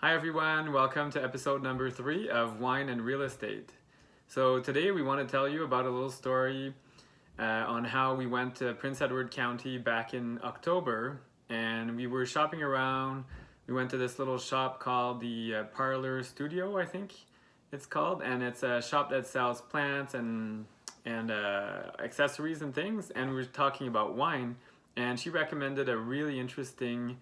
Hi everyone, welcome to episode number 3 of Wine and Real Estate. So today we want to tell you about a little story on how we went to Prince Edward County back in October, and we were shopping around. We went to this little shop called the Parlor Studio, I think it's called, and it's a shop that sells plants and accessories and things, and we were talking about wine, and she recommended a really interesting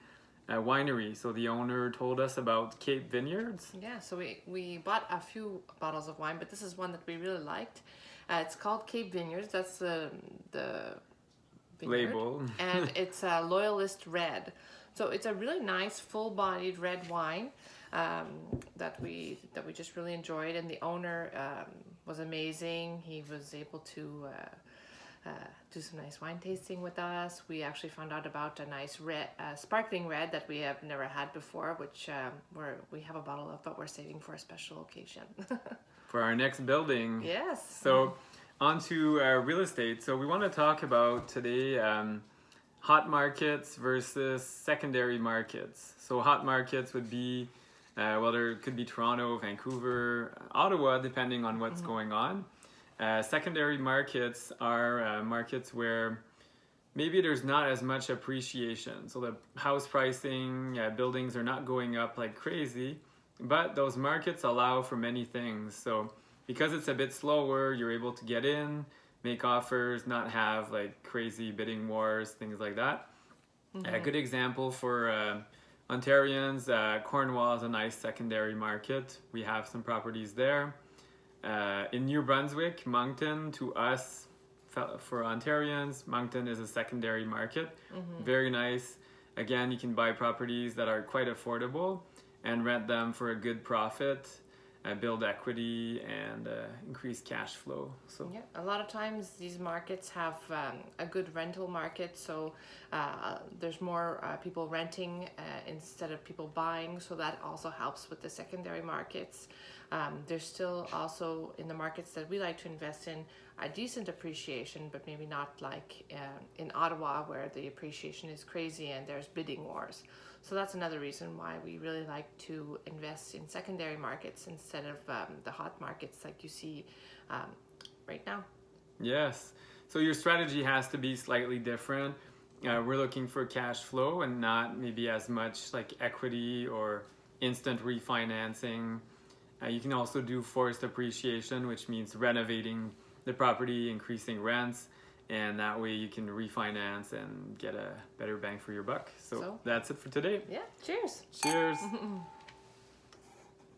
winery. So the owner told us about Cape Vineyards. Yeah, so we bought a few bottles of wine, but this is one that we really liked. It's called Cape Vineyards. That's the vineyard. Label. And it's a Loyalist red. So it's a really nice full-bodied red wine that we just really enjoyed. And the owner was amazing. He was able to do some nice wine tasting with us. We actually found out about a nice red, sparkling red that we have never had before, which we have a bottle of, but we're saving for a special occasion. For our next building. Yes. So on to real estate. So we want to talk about today hot markets versus secondary markets. So hot markets would be, there could be Toronto, Vancouver, Ottawa, depending on what's going on. Secondary markets are markets where maybe there's not as much appreciation. So the house pricing, buildings are not going up like crazy, but those markets allow for many things. So because it's a bit slower, you're able to get in, make offers, not have like crazy bidding wars, things like that. A good example for Ontarians, Cornwall is a nice secondary market. We have some properties there. In New Brunswick, Moncton, to us, for Ontarians, Moncton is a secondary market. Very nice. Again, you can buy properties that are quite affordable and rent them for a good profit, build equity, and increase cash flow. So yeah, a lot of times these markets have a good rental market, so there's more people renting instead of people buying, so that also helps with the secondary markets. There's still also, in the markets that we like to invest in, a decent appreciation, but maybe not like in Ottawa, where the appreciation is crazy and there's bidding wars. So that's another reason why we really like to invest in secondary markets instead of the hot markets like you see right now. yes, so your strategy has to be slightly different. We're looking for cash flow and not maybe as much like equity or instant refinancing. You can also do forced appreciation, which means renovating the property, increasing rents, and that way you can refinance and get a better bang for your buck. So that's it for today. Yeah, cheers. Cheers.